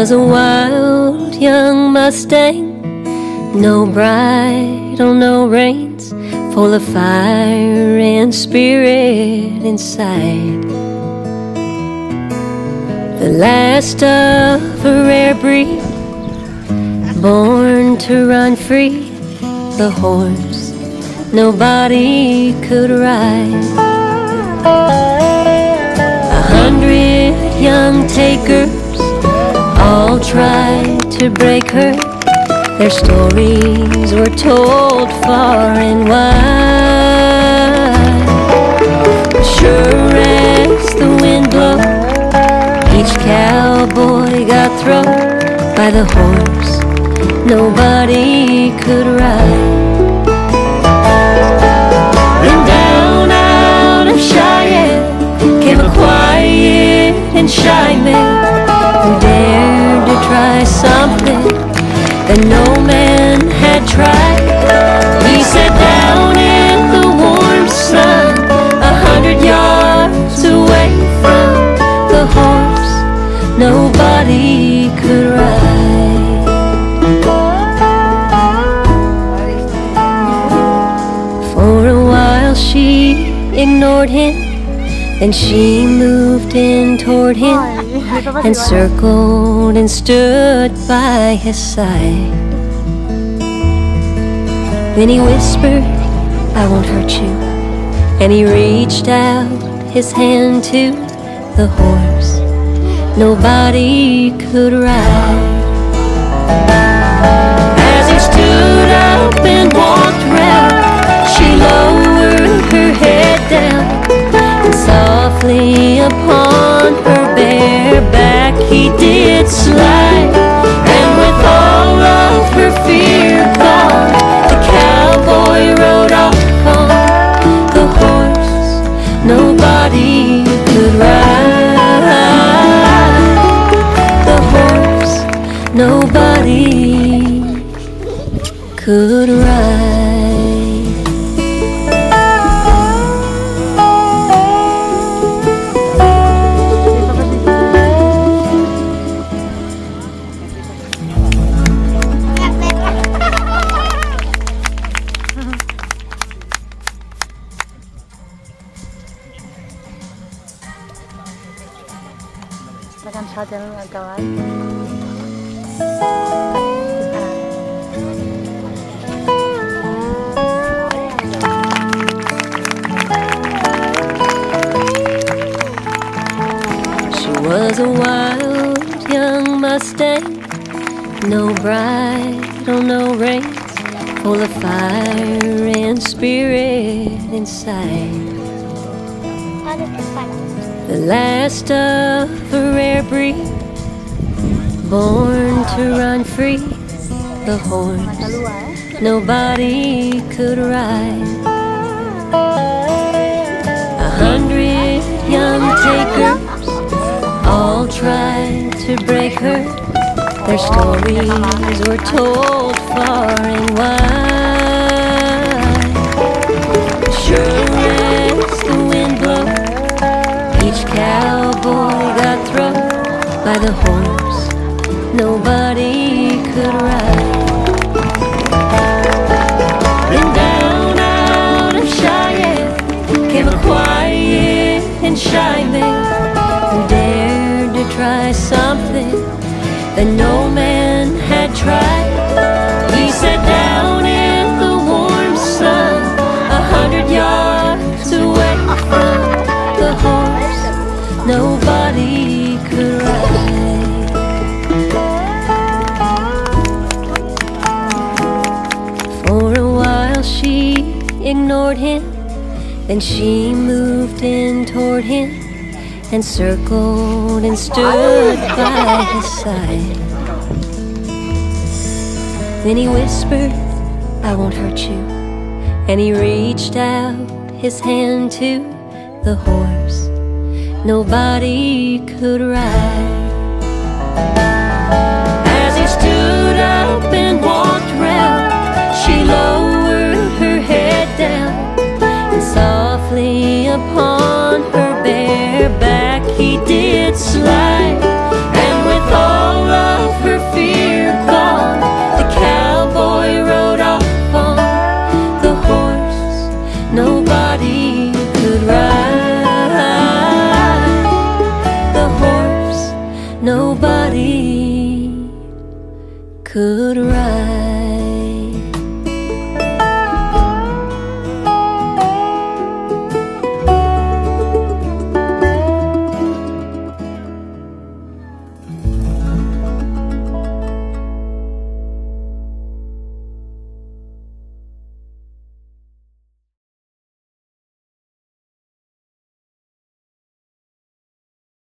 was a wild young Mustang, no bridle, no reins, full of fire and spirit inside. The last of a rare breed, born to run free, the horse nobody could ride. 100 young takers all tried to break her. Their stories were told far and wide. Sure as the wind blew, each cowboy got thrown by the horse nobody could ride. And down out of Cheyenne came a quiet and shy man who dared to try something that no man had tried. He sat down in the warm sun, 100 yards away from the horse nobody could ride. For a while she ignored him, then she moved in toward him and circled and stood by his side. Then he whispered, "I won't hurt you," and he reached out his hand to the horse nobody could ride. As he stood up and walked round, she lowered her head down, and softly upon her bare back he did slide. And with all of her fear gone, the cowboy rode off on the horse nobody could ride. The horse nobody could ride. Makan saja kawan. She was a wild young Mustang, no bridle, no reins, full of fire and spirit inside. The last of a rare breed, born to run free, the horse nobody could ride. 100 young takers all tried to break her. Their stories were told far and wide. Sure as the wind blew, each cowboy got thrown by the horse nobody could ride. And down out of Cheyenne came a quiet and shy man who dared to try something that no man had tried. He sat down in the warm sun, 100 yards away from the horse nobody could ride. For a while she ignored him, then she moved in toward him and circled and stood by his side. Then he whispered, "I won't hurt you," and he reached out his hand to the horse nobody could ride. As he stood up and walked round, she lowered her head down, and softly upon her bare back he did slide. And with all of nobody could write.